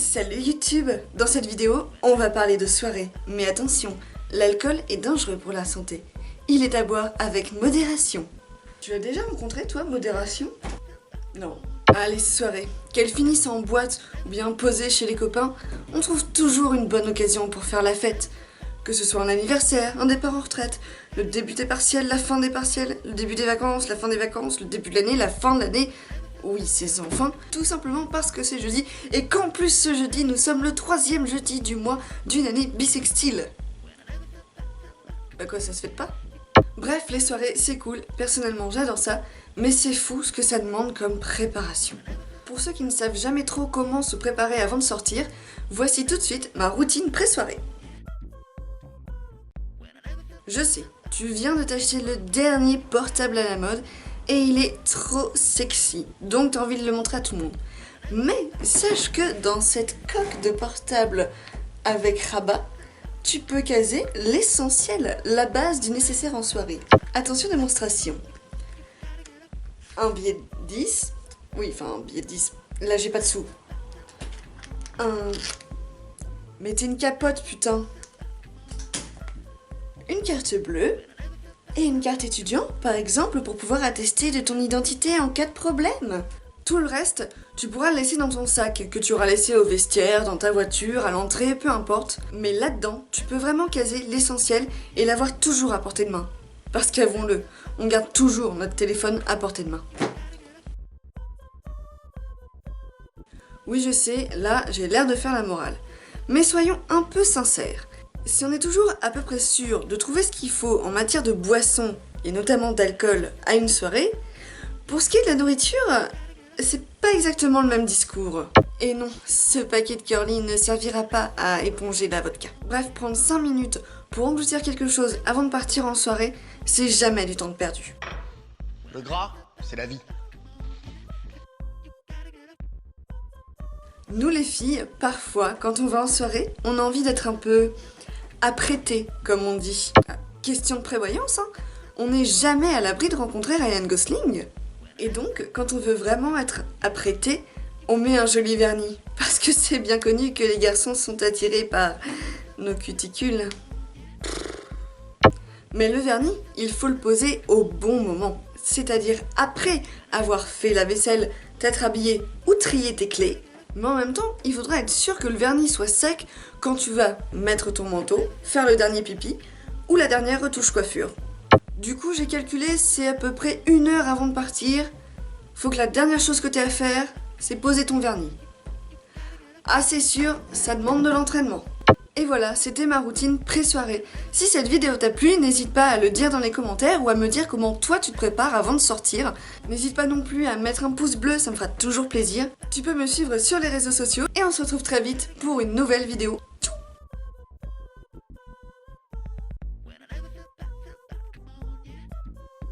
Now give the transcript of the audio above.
Salut YouTube! Dans cette vidéo, on va parler de soirée. Mais attention, l'alcool est dangereux pour la santé. Il est à boire avec modération. Tu as déjà rencontré toi modération? Non. Allez, soirée, qu'elles finissent en boîte ou bien posées chez les copains, on trouve toujours une bonne occasion pour faire la fête. Que ce soit un anniversaire, un départ en retraite, le début des partiels, la fin des partiels, le début des vacances, la fin des vacances, le début de l'année, la fin de l'année. Oui, c'est enfin, tout simplement parce que c'est jeudi, et qu'en plus ce jeudi, nous sommes le 3e jeudi du mois d'une année bissextile. Bah quoi, ça se fête pas? Bref, les soirées, c'est cool, personnellement j'adore ça, mais c'est fou ce que ça demande comme préparation. Pour ceux qui ne savent jamais trop comment se préparer avant de sortir, voici tout de suite ma routine pré-soirée. Je sais, tu viens de t'acheter le dernier portable à la mode, et il est trop sexy, donc t'as envie de le montrer à tout le monde. Mais sache que dans cette coque de portable avec rabat, tu peux caser l'essentiel, la base du nécessaire en soirée. Attention démonstration. Un billet de 10. Oui, enfin un billet de 10. Là j'ai pas de sous. Mettez une capote, putain. Une carte bleue. Et une carte étudiant, par exemple, pour pouvoir attester de ton identité en cas de problème. Tout le reste, tu pourras le laisser dans ton sac, que tu auras laissé au vestiaire, dans ta voiture, à l'entrée, peu importe. Mais là-dedans, tu peux vraiment caser l'essentiel et l'avoir toujours à portée de main. Parce qu'avouons-le, on garde toujours notre téléphone à portée de main. Oui, je sais, là, j'ai l'air de faire la morale. Mais soyons un peu sincères. Si on est toujours à peu près sûr de trouver ce qu'il faut en matière de boissons, et notamment d'alcool, à une soirée, pour ce qui est de la nourriture, c'est pas exactement le même discours. Et non, ce paquet de curly ne servira pas à éponger la vodka. Bref, prendre 5 minutes pour engloutir quelque chose avant de partir en soirée, c'est jamais du temps de perdu. Le gras, c'est la vie. Nous les filles, parfois, quand on va en soirée, on a envie d'être un peu apprêté, comme on dit. Question de prévoyance, hein. On n'est jamais à l'abri de rencontrer Ryan Gosling. Et donc, quand on veut vraiment être apprêté, on met un joli vernis. Parce que c'est bien connu que les garçons sont attirés par nos cuticules. Mais le vernis, il faut le poser au bon moment. C'est-à-dire après avoir fait la vaisselle, t'être habillé ou trié tes clés. Mais en même temps, il faudra être sûr que le vernis soit sec quand tu vas mettre ton manteau, faire le dernier pipi ou la dernière retouche coiffure. Du coup, j'ai calculé, c'est à peu près 1 heure avant de partir. Faut que la dernière chose que tu aies à faire, c'est poser ton vernis. Ah, c'est sûr, ça demande de l'entraînement. Et voilà, c'était ma routine pré-soirée. Si cette vidéo t'a plu, n'hésite pas à le dire dans les commentaires ou à me dire comment toi tu te prépares avant de sortir. N'hésite pas non plus à mettre un pouce bleu, ça me fera toujours plaisir. Tu peux me suivre sur les réseaux sociaux et on se retrouve très vite pour une nouvelle vidéo.